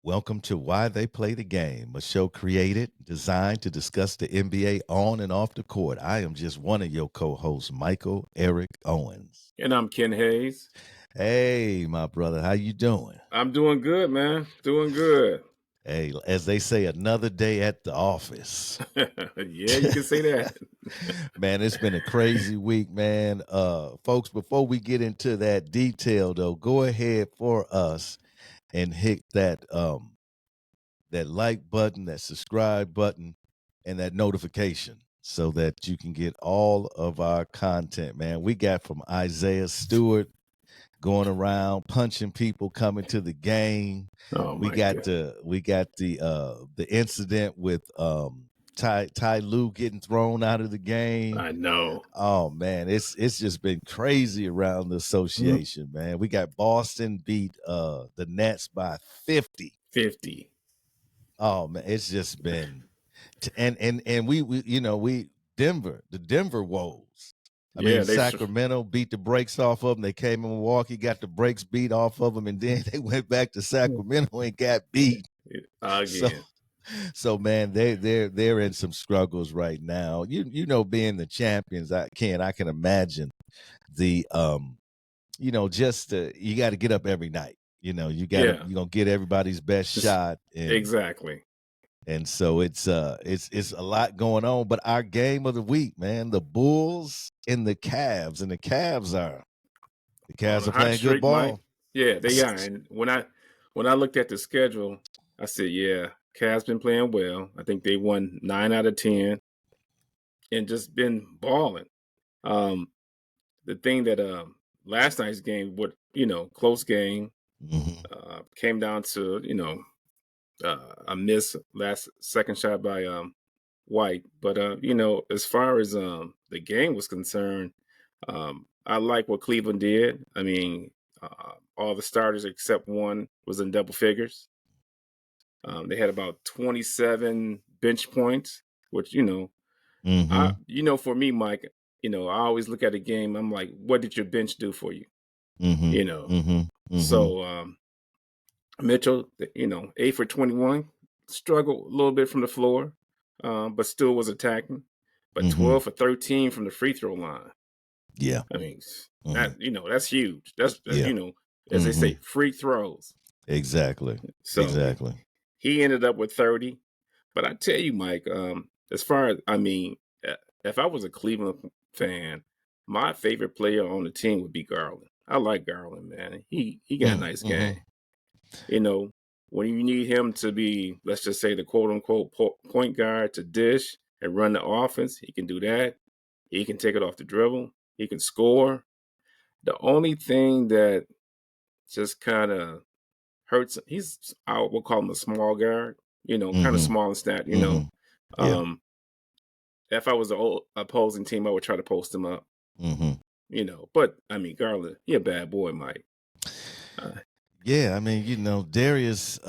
Welcome to Why They Play the Game, a show created, designed to discuss the NBA on and off the court. I am just one of your co-hosts, Michael Eric Owens. And I'm Ken Hayes. Hey, my brother, how you doing? I'm doing good, man. Doing good. Hey, as they say, another day at the office. Yeah, you can say that. Man, it's been a crazy week, man. Folks, before we get into that detail, though, go ahead for us and hit that like button, that subscribe button, and that notification so that you can get all of our content, man. We got from Isaiah Stewart going around punching people coming to the game. Oh We my got God. the incident with Ty Lue getting thrown out of the game. I know. Oh man, it's just been crazy around the association, man. We got Boston beat the Nets by 50. 50. Oh man, it's just been and we Denver, the Denver Woes. I mean, Yeah, Sacramento beat the brakes off of them. They came in Milwaukee, got the brakes beat off of them, and then they went back to Sacramento and got beat. again. So man, they're in some struggles right now. You know, being the champions, I can imagine the you got to get up every night. You know, you're gonna get everybody's best shot. Exactly. And so it's a lot going on. But our game of the week, man, the Bulls and the Cavs. And the Cavs are playing good ball. Mike. Yeah, they are. And when I looked at the schedule, I said, yeah, Cavs been playing well. I think they won 9 out of 10 and just been balling. The thing that last night's game, close game, came down to, a miss second shot by White. But as far as the game was concerned, I like what Cleveland did. I mean, all the starters except one was in double figures. They had about 27 bench points, which for me, Mike, I always look at a game. I'm like, what did your bench do for you? So Mitchell, 8 for 21, struggled a little bit from the floor, but still was attacking. But 12 for 13 from the free throw line. Yeah, I mean, that's huge. That's as they say, free throws. Exactly. So exactly. He ended up with 30. But I tell you, Mike, as far as if I was a Cleveland fan, my favorite player on the team would be Garland. I like Garland, man. He got a nice game. When you need him to be, let's just say, the quote-unquote point guard to dish and run the offense, he can do that. He can take it off the dribble. He can score. The only thing that just kind of hurts, we'll call him a small guard, kind of small and stat, If I was an opposing team, I would try to post him up. But I mean, Garland, he a bad boy, Mike. Yeah, I mean, Darius,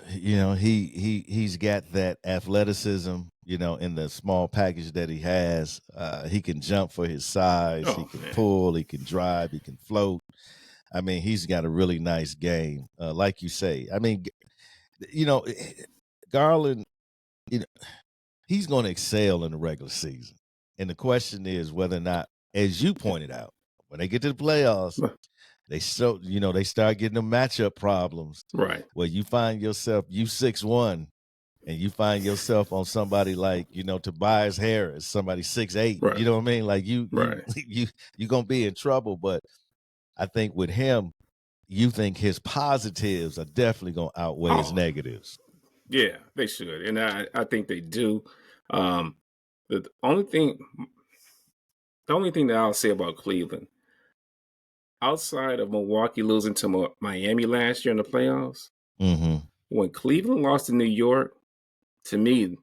he's got that athleticism, in the small package that he has. He can jump for his size. He can pull. He can drive. He can float. I mean, he's got a really nice game, like you say. I mean, Garland, he's going to excel in the regular season. And the question is whether or not, as you pointed out, when they get to the playoffs, they start getting the matchup problems. Right. Where you find yourself, you 6'1", and you find yourself on somebody like, Tobias Harris, somebody 6'8". Right. You know what I mean? Like you're gonna be in trouble. But I think with him, you think his positives are definitely gonna outweigh his negatives. Yeah, they should, and I think they do. The only thing that I'll say about Cleveland, outside of Milwaukee losing to Miami last year in the playoffs, when Cleveland lost to New York, to me,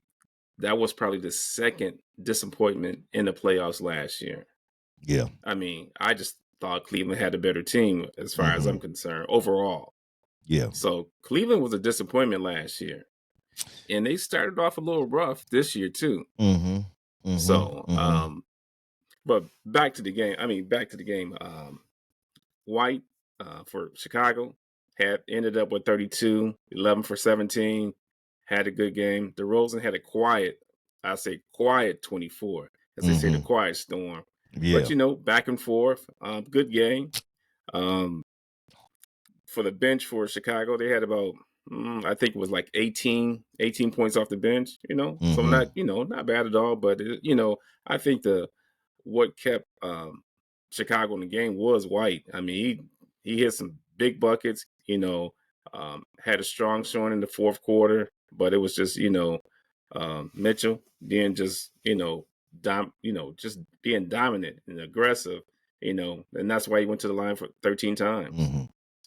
that was probably the second disappointment in the playoffs last year. Yeah. I mean, I just thought Cleveland had a better team as far as I'm concerned overall. Yeah. So Cleveland was a disappointment last year. And they started off a little rough this year too. But back to the game. White for Chicago ended up with 32, 11 for 17, had a good game. DeRozan had a quiet, I say quiet 24, as they say, the Mm-hmm. quiet storm. Yeah. But back and forth, good game. Um, for the bench for Chicago, they had about I think it was like 18 points off the bench, So Mm-hmm. not bad at all, but I think what kept Chicago in the game was White. I mean, he hit some big buckets, had a strong showing in the fourth quarter, but it was just, Mitchell then just, just being dominant and aggressive, and that's why he went to the line for 13 times. Mm-hmm.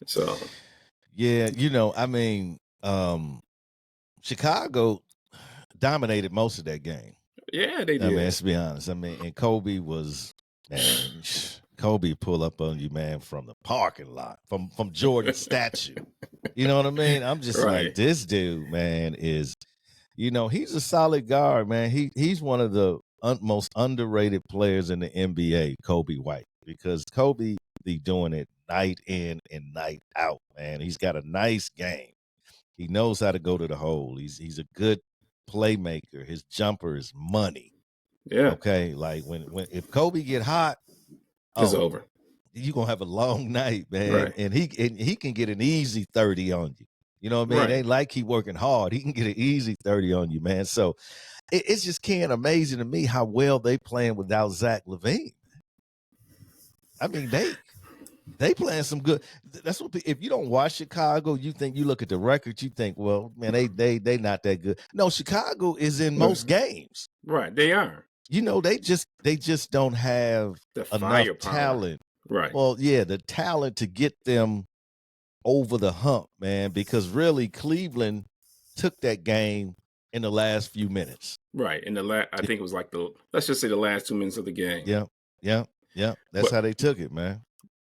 So Yeah, I mean, Chicago dominated most of that game. yeah, they I mean, did. let's be honest. I mean, and Kobe was, man, Kobe pull up on you, man, from the parking lot, from Jordan's statue. You know what I mean? I'm just like, Right. this dude, man, is, he's a solid guard, man. He's one of the most underrated players in the NBA, Kobe White, because Kobe be doing it night in and night out, man. He's got a nice game. He knows how to go to the hole. He's a good playmaker. His jumper is money. Yeah, Okay, like if Kobe get hot, it's oh, over. you're gonna have a long night, man. Right. And he can get an easy 30 on you. You know what I mean? It Right. ain't like he working hard. He can get an easy 30 on you, man. So it's just amazing to me how well they playing without Zach LaVine. I mean, they playing some good. That's what if you don't watch Chicago, you look at the record, you think, well, man, they not that good. No, Chicago is in most games. Right. They are. They just don't have The enough firepower. talent. Right. Well, yeah, the talent to get them over the hump, man, because really Cleveland took that game in the last few minutes. Right. In I think it was like let's just say the last 2 minutes of the game. Yeah. That's how they took it, man.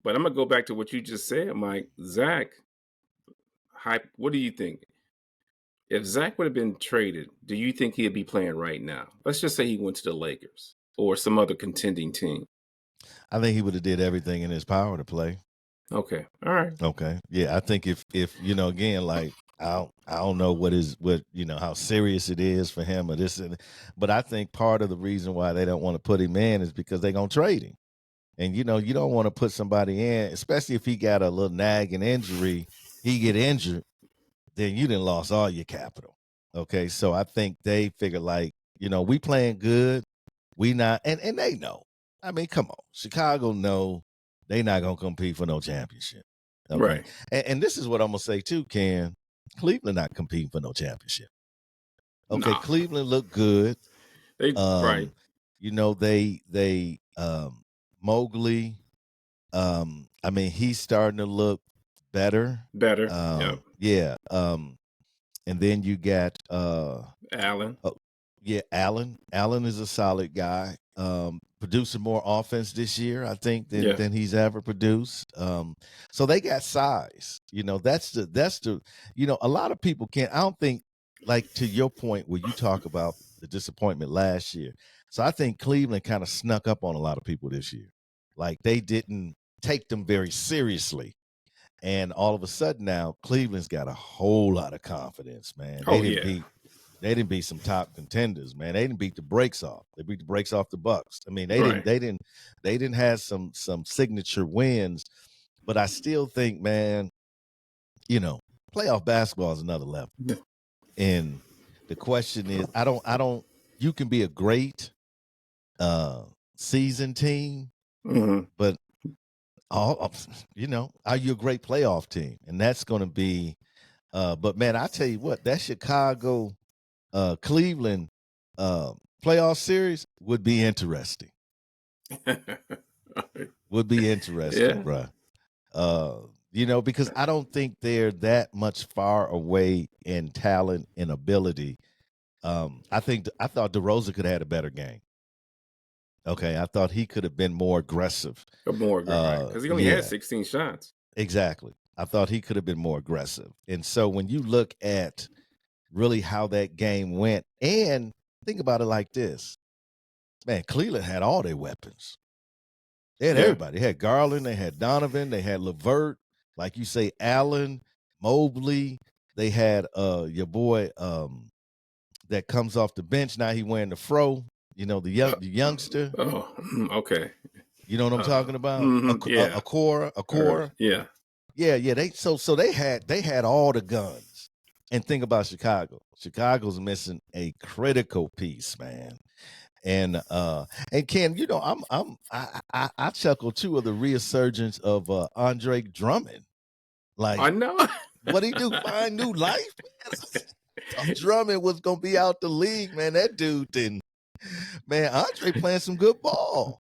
But I'm gonna go back to what you just said, Mike. Zach, what do you think? If Zach would have been traded, do you think he'd be playing right now? Let's just say he went to the Lakers or some other contending team. I think he would have did everything in his power to play. Okay. All right. Okay. Yeah, I think if again, like I don't know how serious it is for him or this, but I think part of the reason why they don't want to put him in is because they're gonna trade him. And you don't want to put somebody in, especially if he got a little nagging injury, he get injured, then you done lost all your capital. Okay. So I think they figure like, we playing good. We not and they know. I mean, come on. Chicago know they not gonna compete for no championship. Okay. Right. And this is what I'm gonna say too, Ken. Cleveland not competing for no championship. Okay, Nah. Cleveland look good. Right. They Mobley, I mean, he's starting to look better. Better. Yeah. And then you got Allen. Allen. Allen is a solid guy. Producing more offense this year, I think, than he's ever produced. So they got size. That's the a lot of people can't. I don't think, like, to your point where you talk about the disappointment last year. So I think Cleveland kind of snuck up on a lot of people this year. Like, they didn't take them very seriously. And all of a sudden now Cleveland's got a whole lot of confidence, man. They didn't beat some top contenders, man. They didn't beat the brakes off. They beat the brakes off the Bucks. I mean, they didn't have some signature wins, but I still think, man, playoff basketball is another level. And the question is, I don't you can be a great season team, but are you a great playoff team? And that's going to be but man, I tell you what, that Chicago Cleveland playoff series would be interesting. Would be interesting, bruh. Because I don't think they're that much far away in talent and ability. I thought DeRozan could have had a better game. Okay, I thought he could have been more aggressive. Because he only had 16 shots. Exactly. I thought he could have been more aggressive. And so when you look at really how that game went, and think about it like this, man, Cleveland had all their weapons. They had everybody. They had Garland, they had Donovan, they had LeVert, like you say, Allen, Mobley. They had your boy that comes off the bench. Now he wearing the fro. You know, the youngster. Oh, okay. You know what I'm talking about? Yeah. Akora. Yeah. Yeah. They had all the guns. And think about Chicago. Chicago's missing a critical piece, man. And Ken, you know, I chuckle too of the resurgence of Andre Drummond. Like, I know. what he do? Find new life, man. Drummond was gonna be out the league, man. That dude didn't. Man, Andre playing some good ball.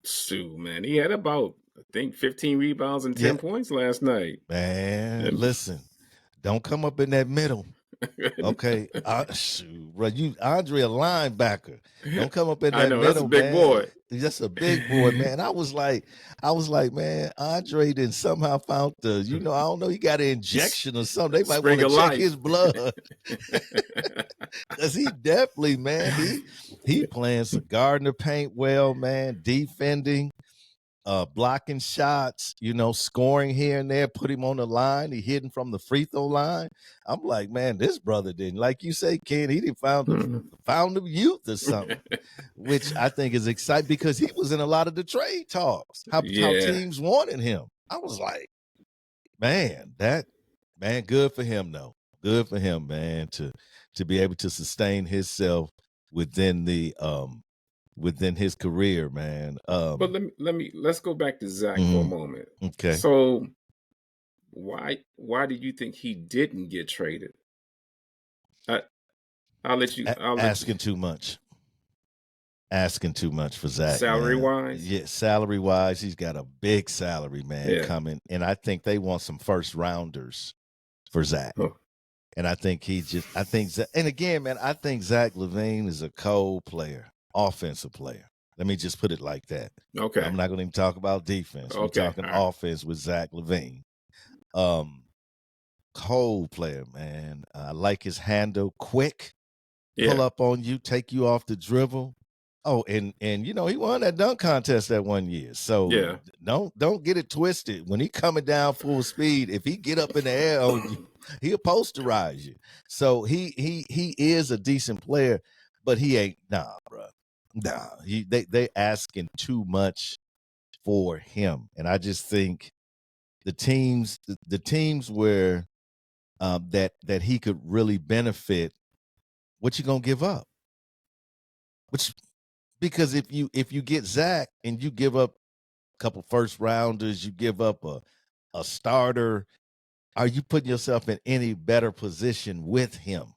Shoot, man, he had about, I think, 15 rebounds and 10 points last night. Man, listen, don't come up in that middle. Okay, shoot, bro, Andre a linebacker. Don't come up in that middle, that's a big boy. That's a big boy, man. I was like, man, Andre then somehow found I don't know, he got an injection or something. They might want to check his blood. Cause he definitely, man, he playing some Gardner paint well, man, defending, blocking shots, you know, scoring here and there, put him on the line. He hitting from the free throw line. I'm like, man, this brother didn't, like you say, Ken, he didn't found the youth or something, which I think is exciting because he was in a lot of the trade talks, how teams wanted him. I was like, man, good for him though. Good for him, man, to be able to sustain himself within the within his career, man. But let's go back to Zach for a moment. Okay. So why do you think he didn't get traded? I'll let you. Asking too much. Asking too much for Zach. Salary wise? Yeah, salary wise, he's got a big salary, man, coming. And I think they want some first rounders for Zach. Oh. And I think and again, man, I think Zach LaVine is a cold player. Offensive player. Let me just put it like that. Okay. I'm not going to even talk about defense. We're talking offense with Zach LaVine. Cold player, man. I like his handle, quick, pull up on you, take you off the dribble. Oh, and you know, he won that dunk contest that 1 year. So don't get it twisted. When he coming down full speed, if he get up in the air on you, he'll posterize you. So he is a decent player, but he ain't bro. Nah, they asking too much for him, and I just think the teams where that he could really benefit, what you gonna give up? Because if you get Zach and you give up a couple first rounders, you give up a starter, are you putting yourself in any better position with him?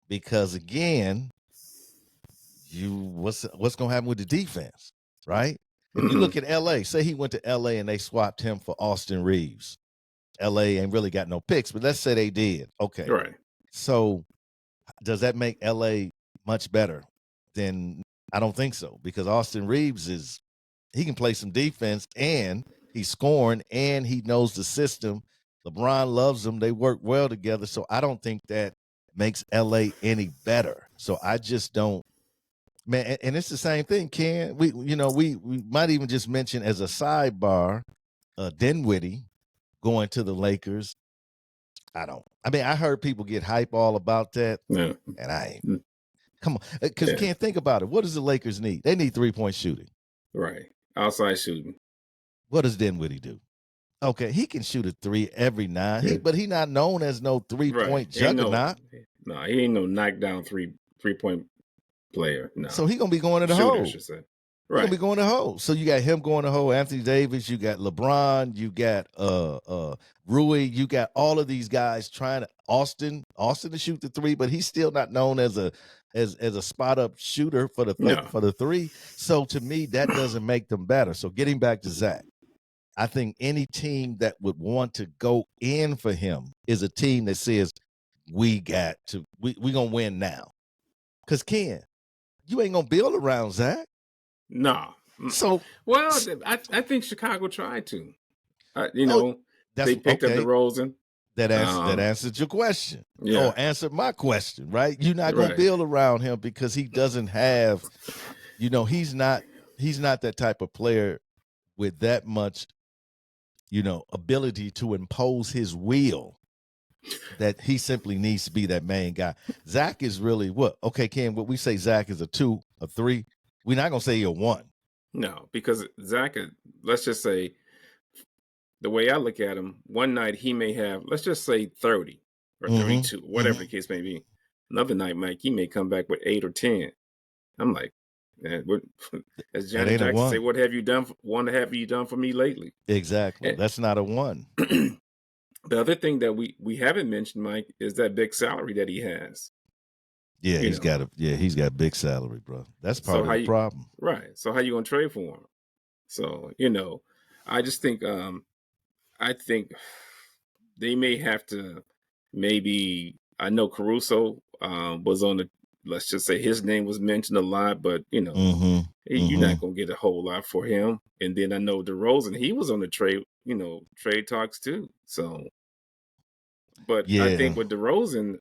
Because again, what's gonna happen with the defense, right? If you look at LA, say he went to LA and they swapped him for Austin Reeves. LA ain't really got no picks, but let's say they did. Okay. Right. So does that make LA much better? Then I don't think so, because Austin Reeves he can play some defense and he's scoring and he knows the system. LeBron loves him. They work well together. So I don't think that makes LA any better. So I just don't. Man, and it's the same thing, Ken. We might even just mention as a sidebar, Dinwiddie going to the Lakers. I heard people get hype all about that, and I ain't. Come on, because you can't think about it. What does the Lakers need? They need 3-point shooting. Right, outside shooting. What does Dinwiddie do? Okay, he can shoot a three every night, but he's not known as no 3-point juggernaut. No, he ain't no knockdown 3-point player. No. So he gonna be going to the hole. Right. He's gonna be going to the hole. So you got him going to the hole, Anthony Davis, you got LeBron, you got Rui, you got all of these guys trying to Austin to shoot the three, but he's still not known as a spot up shooter for the three. So to me, that doesn't make them better. So getting back to Zach, I think any team that would want to go in for him is a team that says we gonna win now. Because Ken, you ain't gonna build around Zach. No. So I think Chicago tried to. They picked up DeRozan. That answered your question. Yeah. Or answered my question, right? You're not gonna build around him because he doesn't have, he's not that type of player with that much, ability to impose his will, that he simply needs to be that main guy. Zach is really what? Okay, Ken, what we say Zach is a 2, a 3. We're not going to say you're 1. No, because Zach, let's just say, the way I look at him, one night he may have, let's just say 30 or 32, whatever the case may be. Another night, Mike, he may come back with 8 or 10. I'm like, man, as Janet Jackson say, what have you done for me lately? Exactly. And that's not a 1. The other thing that we haven't mentioned, Mike, is that big salary that he has. Yeah, he's got big salary, bro. That's part of the problem. Right. So how you gonna trade for him? So, I just think I think they may have to maybe, I know Caruso was on the, let's just say his name was mentioned a lot, but you're not gonna get a whole lot for him. And then I know DeRozan, he was on the trade talks too. So, but I think with DeRozan,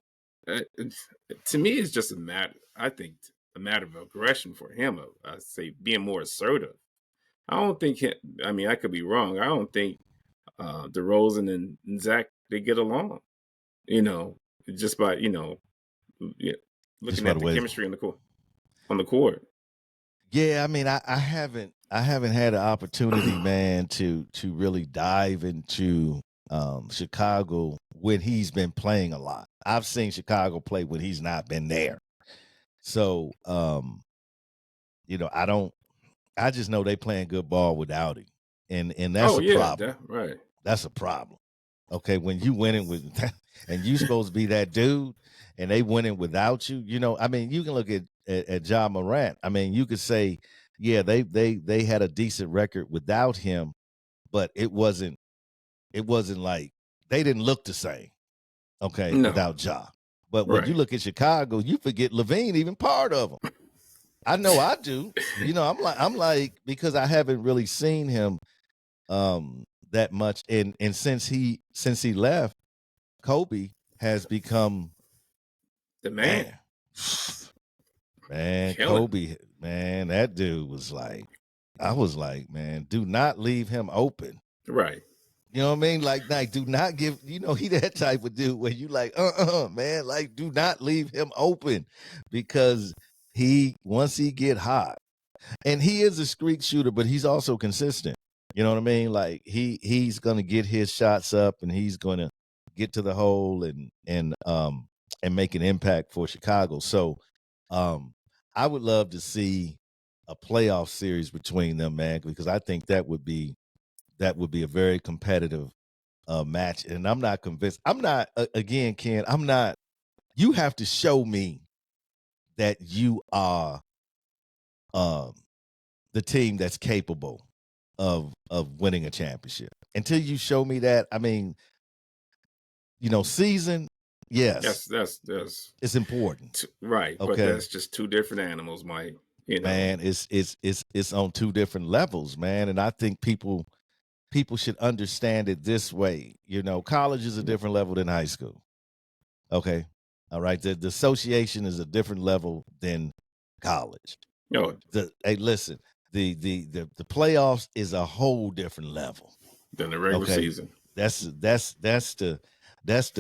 to me, it's just a matter of aggression for him. I say being more assertive. I don't think I could be wrong. I don't think DeRozan and Zach, they get along. Just by looking at the chemistry on the court. Yeah, I mean, I haven't had an opportunity, man, to really dive into Chicago when he's been playing a lot. I've seen Chicago play when he's not been there. So, I just know they playing good ball without him. And that's a problem. Right. That's a problem. Okay, when you winning with and you supposed to be that dude and they winning without you, you can look at Ja Morant. I mean, you could say, yeah, they had a decent record without him, but it wasn't like they didn't look the same, without Ja. But when you look at Chicago, you forget LaVine even part of them. I know I do. I'm like, because I haven't really seen him that much, and since he left, Kobe has become the man. Man, Kobe, man, that dude was like, I was like, man, do not leave him open. Right. You know what I mean? Like, do not give, he that type of dude where you like, man, like, do not leave him open, because once he get hot, and he is a streak shooter, but he's also consistent. You know what I mean? Like, he's going to get his shots up, and he's going to get to the hole and make an impact for Chicago. So, I would love to see a playoff series between them, man, because I think that would be a very competitive match. And I'm not convinced. I'm not, again, Ken, I'm not. You have to show me that you are the team that's capable of winning a championship. Until you show me that, I mean, season, yes, that's it's important, right? Okay, but that's just two different animals, Mike. Man, it's on two different levels, man, and I think people should understand it this way. College is a different level than high school. Okay, all right. The association is a different level than college. No, hey, listen. The playoffs is a whole different level than the regular season. That's the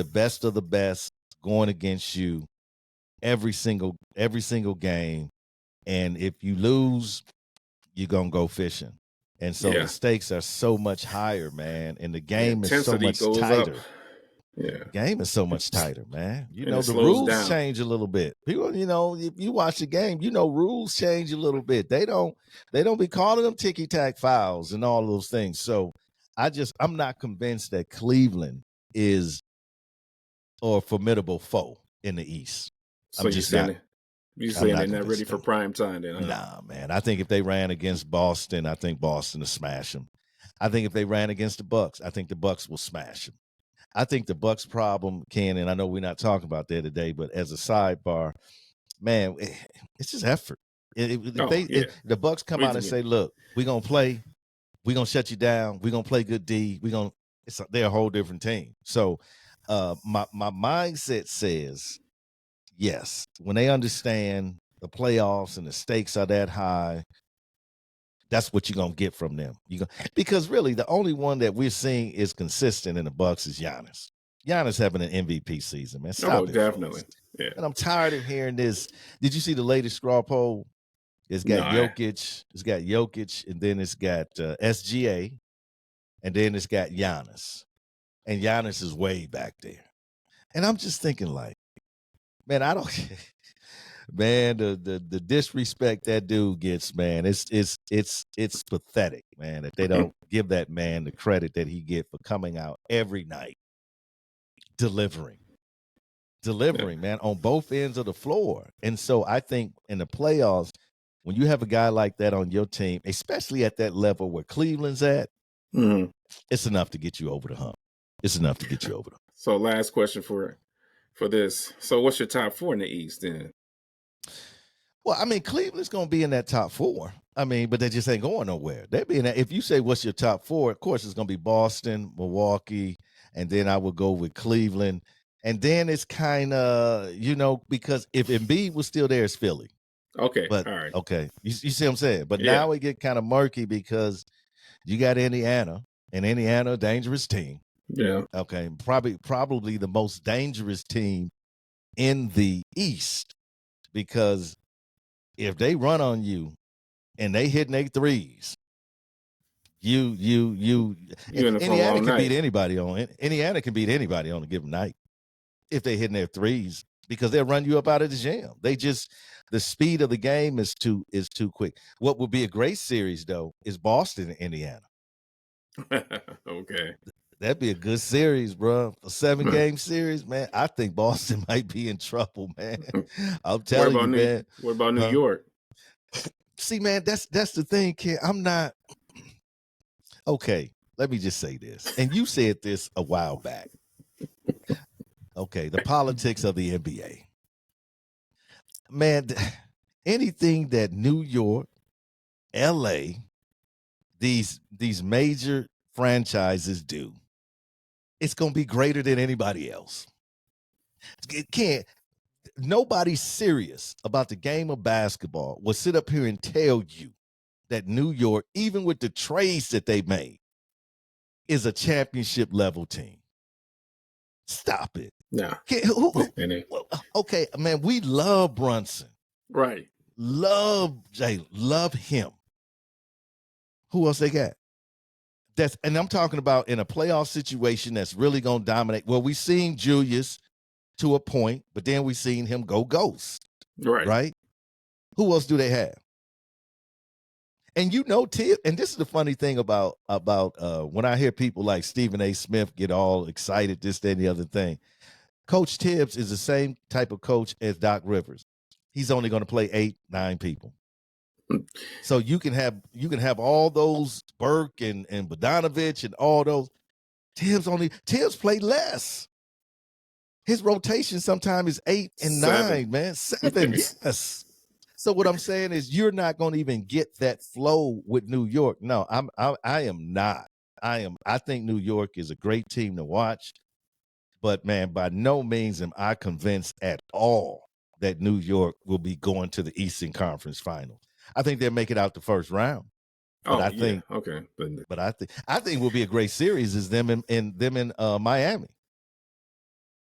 best of the best going against you every single game, and if you lose, you're gonna go fishing. And so the stakes are so much higher, man, and the game is so much tighter. Up. Yeah, the game is so much tighter, man. The rules change a little bit. People, if you watch the game, rules change a little bit. They don't be calling them ticky-tack fouls and all those things. So I'm not convinced that Cleveland is a formidable foe in the East. So you're saying they're not ready for prime time then? Huh? Nah, man. I think if they ran against Boston, I think Boston will smash them. I think if they ran against the Bucks, I think the Bucks will smash them. I think the Bucks problem, Ken, and I know we're not talking about that today, but as a sidebar, man, it's just effort. If the Bucks come out and say, "Look, we're gonna play, we're gonna shut you down, we're gonna play good D, they're a whole different team." So, my mindset says, yes, when they understand the playoffs and the stakes are that high, That's what you're gonna get from them. Because really the only one that we're seeing is consistent in the Bucks is Giannis. Giannis having an MVP season, man. Stop Oh, it, definitely. folks. Yeah. And I'm tired of hearing this. Did you see the latest straw poll? It's got No, Jokic, and then it's got SGA, and then it's got Giannis. And Giannis is way back there. And I'm just thinking, like, man, I don't man, the disrespect that dude gets, man, it's pathetic, man, that they don't give that man the credit that he get for coming out every night delivering, man, on both ends of the floor. And so I think in the playoffs, when you have a guy like that on your team, especially at that level where Cleveland's at, it's enough to get you over the hump. It's enough to get you over the hump. So last question for this. So what's your top 4 in the East then? Well, I mean, Cleveland's going to be in that top 4. I mean, but they just ain't going nowhere. They'd be in that. If you say what's your top 4, of course it's going to be Boston, Milwaukee, and then I would go with Cleveland. And then it's kind of, because if Embiid was still there, it's Philly. Okay, but all right. Okay, you see what I'm saying? But Yeah. now it get kind of murky because you got Indiana, and Indiana, a dangerous team. Yeah. Okay, probably the most dangerous team in the East, because if they run on you and they hitting their threes, Indiana can beat anybody on it. Indiana can beat anybody on a given night if they hitting their threes, because they'll run you up out of the gym. The speed of the game is too quick. What would be a great series though is Boston and Indiana. Okay. That'd be a good series, bro. A 7-game series, man. I think Boston might be in trouble, man. I'm telling you, man. What about New York? See, man, that's the thing, kid. I'm not okay. Let me just say this, and you said this a while back. Okay, the politics of the NBA, man. Anything that New York, LA, these major franchises do, it's gonna be greater than anybody else. It can't. Nobody serious about the game of basketball will sit up here and tell you that New York, even with the trades that they made, is a championship level team. Stop it. No. Okay, man, we love Brunson. Right. Love him. Who else they got? And I'm talking about in a playoff situation that's really going to dominate. Well, we seen Julius to a point, but then we seen him go ghost. Right? Who else do they have? And Tibbs, and this is the funny thing about when I hear people like Stephen A. Smith get all excited, this, that, and the other thing. Coach Tibbs is the same type of coach as Doc Rivers. He's only going to play 8-9 people. So you can have all those Burke and Bogdanovich and all those. Tibbs played less. His rotation sometimes is 8 and 9, man. 7, yes. So what I'm saying is you're not going to even get that flow with New York. No, I am not. I think New York is a great team to watch. But man, by no means am I convinced at all that New York will be going to the Eastern Conference Finals. I think they'll make it out the first round. But I think it will be a great series is them in Miami.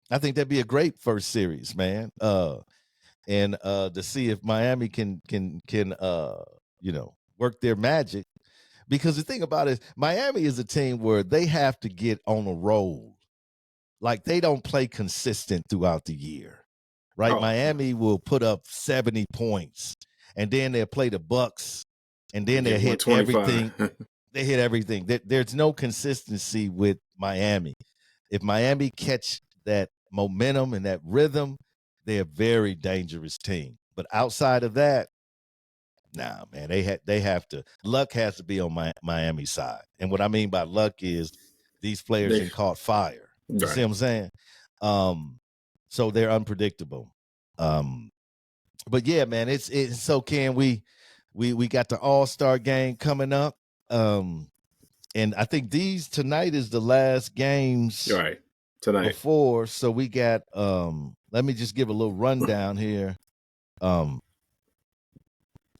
I think that'd be a great first series, man. And to see if Miami can work their magic, because the thing about it is Miami is a team where they have to get on a roll. Like they don't play consistent throughout the year, right? Miami will put up 70 points, and then they'll play the Bucks, and then they'll hit everything. They hit everything. There's no consistency with Miami. If Miami catch that momentum and that rhythm, they're a very dangerous team. But outside of that, nah, man, they have to. Luck has to be on Miami's side. And what I mean by luck is these players have caught fire. You see what I'm saying? So they're unpredictable. But yeah, man, it's so Ken, we got the All-Star game coming up. And I think tonight is the last games tonight before. So we got let me just give a little rundown here.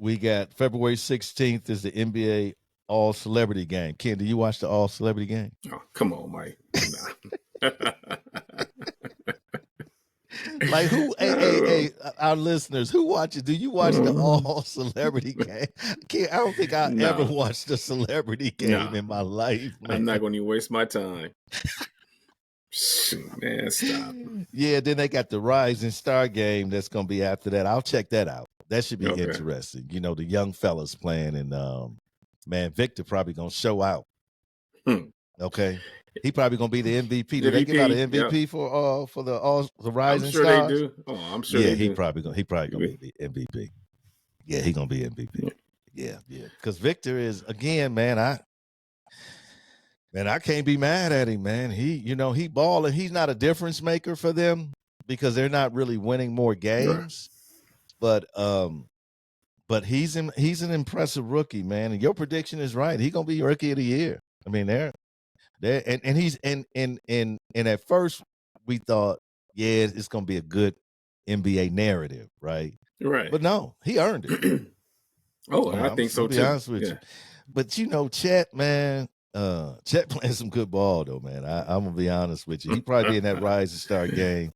we got February 16th is the NBA All Celebrity Game. Ken, do you watch the All Celebrity Game? Oh, come on, Mike. Nah. Like who? Hey, our listeners, who watches? Do you watch the All Celebrity Game? I don't think I ever watched a celebrity game in my life. Man. I'm not going to waste my time. Man, stop. Yeah, then they got the Rising Star game that's going to be after that. I'll check that out. That should be interesting. You know, the young fellas playing, and man, Victor probably going to show out. Okay. He probably gonna be the MVP. Did they give out an MVP for the Rising Stars? I'm sure they do. Oh, I'm sure. Yeah, he probably gonna be the MVP. Yeah, he gonna be MVP. Yeah. Because Victor is, again, man. I can't be mad at him, man. He balling. He's not a difference maker for them because they're not really winning more games. Right. But he's an impressive rookie, man. And your prediction is right. He's gonna be Rookie of the Year. I mean, and he's and at first we thought, yeah, it's gonna be a good NBA narrative, right? Right. But no, he earned it. I think so too. Be honest with you. But Chet, man, Chet playing some good ball though, man. I'm gonna be honest with you. He probably be in that Rising Star game.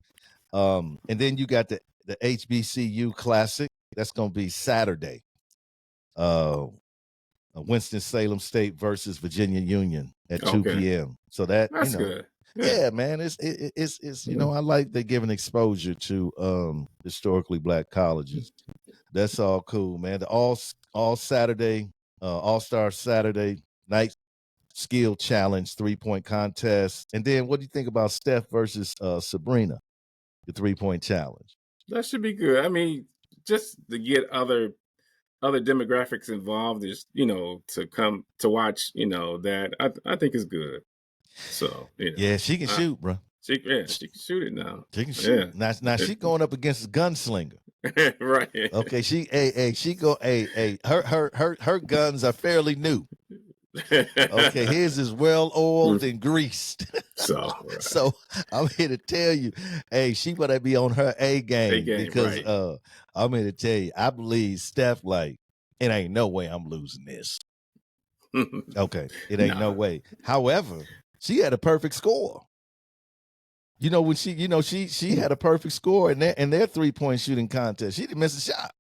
And then you got the HBCU Classic. That's gonna be Saturday. Winston-Salem State versus Virginia Union at 2 p.m. So that's good. Yeah, man. It's I like they giving exposure to historically Black colleges. That's all cool, man. The all Saturday, All-Star Saturday night skill challenge 3-point contest. And then what do you think about Steph versus Sabrina, the 3-point challenge? That should be good. I mean, just to get other demographics involved is, to come to watch, that I think is good. So, yeah, she can shoot, bro. She can shoot it now. She can shoot. Yeah. Now she going up against a gunslinger. Right. Okay, her guns are fairly new. Okay, his is well oiled and greased. So I'm here to tell you, she better be on her A game because right. I'm here to tell you, I believe Steph, like, it ain't no way I'm losing this. Okay, it ain't no way. However, she had a perfect score. When she had a perfect score in their 3-point shooting contest. She didn't miss a shot.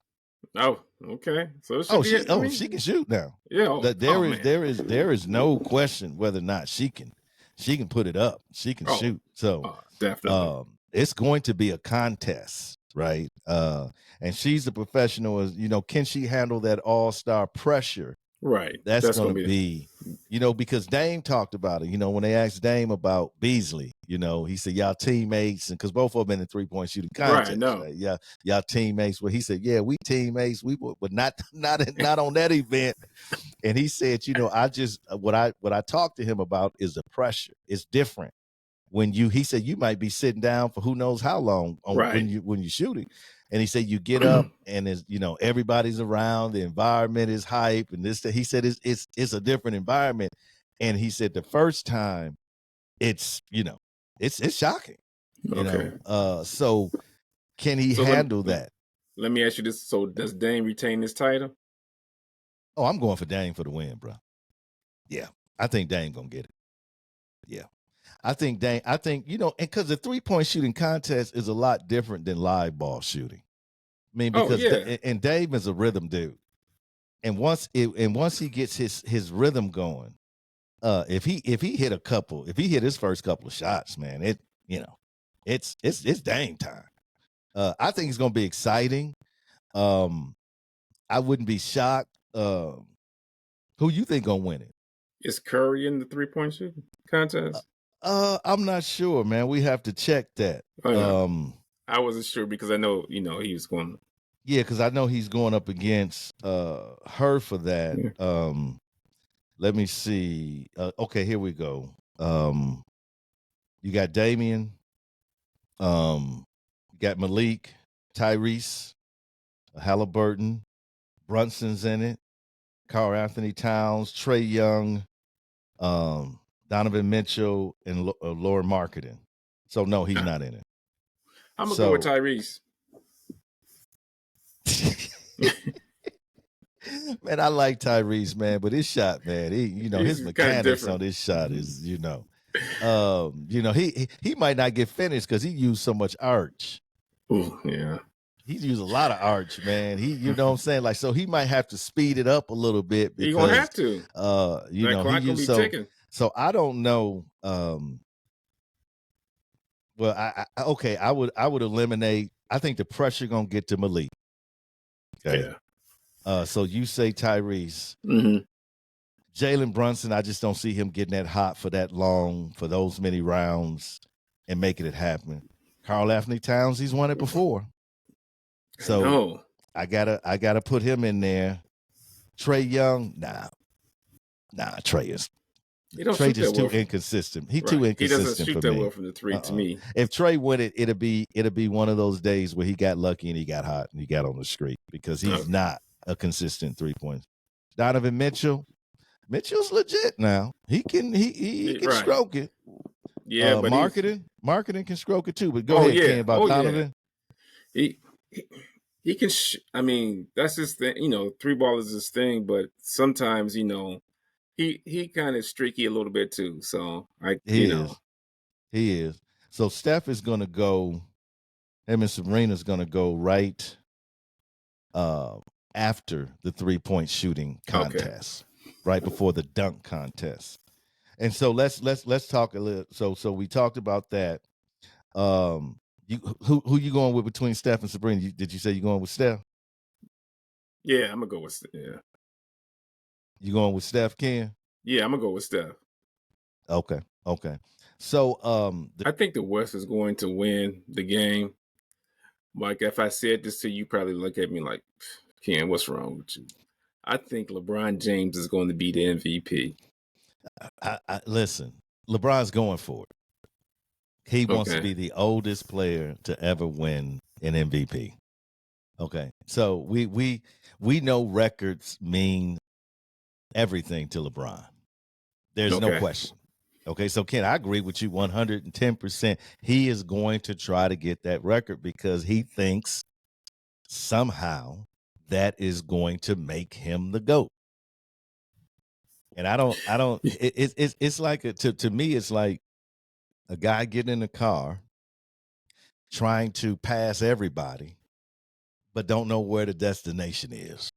Oh, okay. So she can shoot now. Yeah. There is no question whether or not she can put it up. She can shoot. So definitely. It's going to be a contest, right? And she's a professional. As can she handle that all-star pressure? Right. That's going to be, because Dame talked about it. When they asked Dame about Beasley, he said, y'all teammates. And because both of them in the 3-point shooting contest. Right, no. Right? Yeah, y'all teammates. Well, he said, yeah, we teammates. We were, but not on that event. And he said, what I talked to him about is the pressure. It's different. He said, you might be sitting down for who knows how long when you're shooting. And he said, you get up and everybody's around, the environment is hype and this, he said, it's a different environment. And he said, the first time it's shocking, so can he handle that? Let me ask you this. So does Dame retain this title? Oh, I'm going for Dame for the win, bro. Yeah. I think Dame going to get it. Yeah. I think and because the 3-point shooting contest is a lot different than live ball shooting. I mean, because and Dave is a rhythm dude, and once he gets his rhythm going, if he hit his first couple of shots, man, it's Dame time. I think it's gonna be exciting. I wouldn't be shocked. Who you think gonna win it? Is Curry in the 3-point shooting contest? I'm not sure, man. We have to check that. I wasn't sure because I know, he was going. Yeah, because I know he's going up against her for that. Yeah. Let me see. Okay, here we go. You got Damian. You got Malik, Tyrese, Halliburton, Brunson's in it. Karl Anthony Towns, Trae Young, Donovan Mitchell, and Lauri Markkanen. So, no, he's not in it. I'm going to go with Tyrese. Man, I like Tyrese, man, but his shot, man, his He's kind of mechanics on different. this shot is, he might not get finished because he used so much arch. Ooh, yeah. He used a lot of arch, man. You know what I'm saying? Like, so he might have to speed it up a little bit You're gonna because, have to. he That clock gonna used be ticking. so I don't know. Well, okay, I would eliminate. I think the pressure gonna get to Malik. Okay. Yeah. So you say Tyrese. Mm-hmm. Jalen Brunson, I just don't see him getting that hot for that long, for those many rounds and making it happen. Karl Anthony Towns, he's won it before. So I gotta put him in there. Trae Young, nah. Trae just too inconsistent. He's too inconsistent. He doesn't shoot that well from the three to me. If Trae win it, it'll be one of those days where he got lucky and he got hot and he got on the streak because he's not a consistent 3-point. Donovan Mitchell's legit now. He can stroke it. Yeah, but marketing can stroke it too. But go ahead, Ken, about Donovan. Yeah. He can. I mean, that's his thing. Three ball is his thing. But sometimes, he kind of streaky a little bit too. So he is. So Steph is going to go. Him and Sabrina's going to go right after the 3-point shooting contest, right before the dunk contest. And so let's talk a little. So we talked about that. Who you going with between Steph and Sabrina? Did you say you're going with Steph? Yeah, I'm gonna go with Steph. Yeah. You going with Steph, Ken? Yeah, I'm gonna go with Steph. Okay. So I think the West is going to win the game. Mike, if I said this to you, you probably look at me like, Ken, what's wrong with you? I think LeBron James is going to be the MVP. Listen, LeBron's going for it. He wants to be the oldest player to ever win an MVP. Okay. So we know records mean everything to LeBron. There's no question. Okay. So Ken, I agree with you 110%. He is going to try to get that record because he thinks somehow that is going to make him the GOAT. And I don't it's like to me, it's like a guy getting in a car trying to pass everybody, but don't know where the destination is.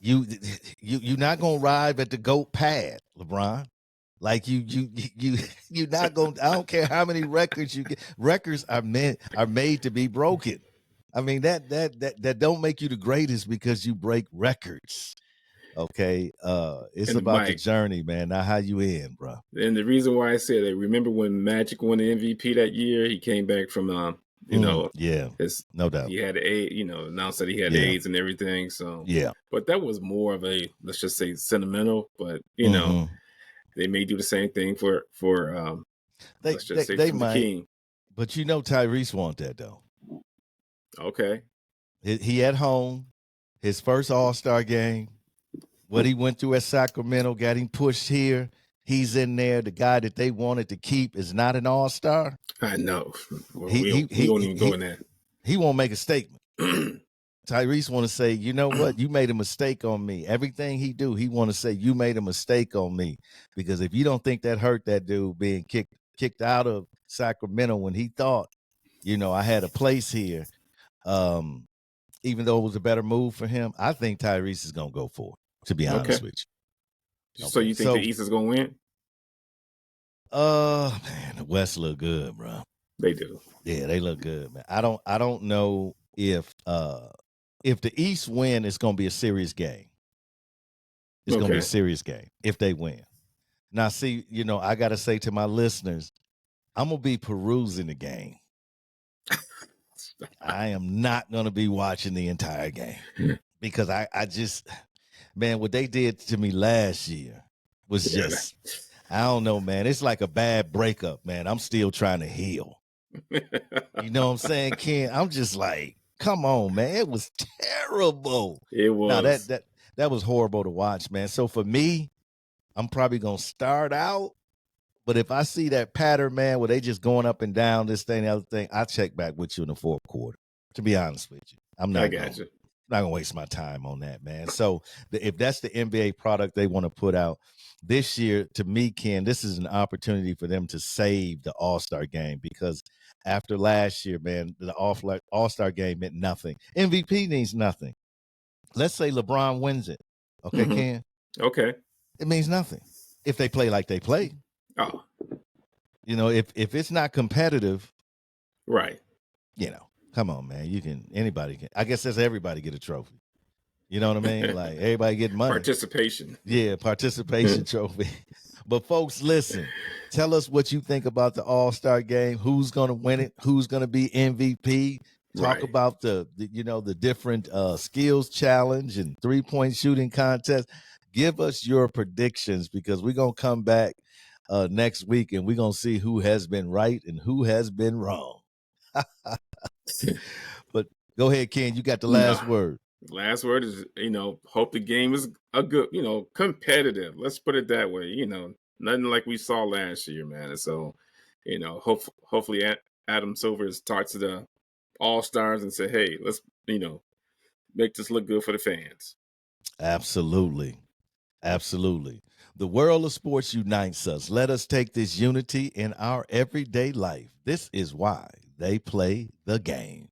You're not gonna arrive at the GOAT pad, LeBron. Like you're not gonna. I don't care how many records you get. Records are made to be broken. I mean that don't make you the greatest because you break records. Okay, it's about the journey, man, not how you end, bro. And the reason why I said that, remember when Magic won the MVP that year? He came back from, no doubt. He had announced that he had AIDS and everything. So but that was more of a, let's just say, sentimental. But they may do the same thing for let's just say they might. The King. But Tyrese want that though. Okay, he at home, his first All-Star game. What he went through at Sacramento got him pushed here. He's in there. The guy that they wanted to keep is not an all-star. I know. Well, he won't even go in that. He won't make a statement. Tyrese want to say, you know what? You made a mistake on me. Everything he do, he want to say, you made a mistake on me. Because if you don't think that hurt that dude being kicked out of Sacramento when he thought, I had a place here, even though it was a better move for him, I think Tyrese is going to go for it. To be honest with you. Okay. So you think the East is gonna win? Man, the West look good, bro. They do. Yeah, they look good, man. I don't know if the East win, it's gonna be a serious game. It's gonna be a serious game if they win. Now, see, I gotta say to my listeners, I'm gonna be perusing the game. I am not gonna be watching the entire game because I just. Man, what they did to me last year was just, I don't know, man. It's like a bad breakup, man. I'm still trying to heal. You know what I'm saying, Ken? I'm just like, come on, man. It was terrible. It was. Now, that was horrible to watch, man. So for me, I'm probably going to start out. But if I see that pattern, man, where they just going up and down, this thing, the other thing, I'll check back with you in the fourth quarter, to be honest with you. I'm not. I got you. not gonna waste my time on that, man. So if that's the NBA product they want to put out this year, to me, Ken, this is an opportunity for them to save the All-Star game, because after last year, man, the All-Star game meant nothing. MVP means nothing. Let's say LeBron wins it. Okay, Mhm. Ken? Okay. It means nothing if they play like they play. Oh, You know, if it's not competitive, right. you know, come on, man. Anybody can. I guess that's everybody get a trophy. You know what I mean? Like everybody get money. Participation. Yeah, participation trophy. But folks, listen. Tell us what you think about the All-Star game. Who's going to win it? Who's going to be MVP? Talk Right. about the different skills challenge and 3-point shooting contest. Give us your predictions, because we're going to come back next week and we're going to see who has been right and who has been wrong. But go ahead, Ken. You got the last word. Last word is, hope the game is a good, competitive. Let's put it that way. Nothing like we saw last year, man. And so, hopefully Adam Silver has talked to the All-Stars and said, hey, let's, make this look good for the fans. Absolutely. Absolutely. The world of sports unites us. Let us take this unity in our everyday life. This is why they play the game.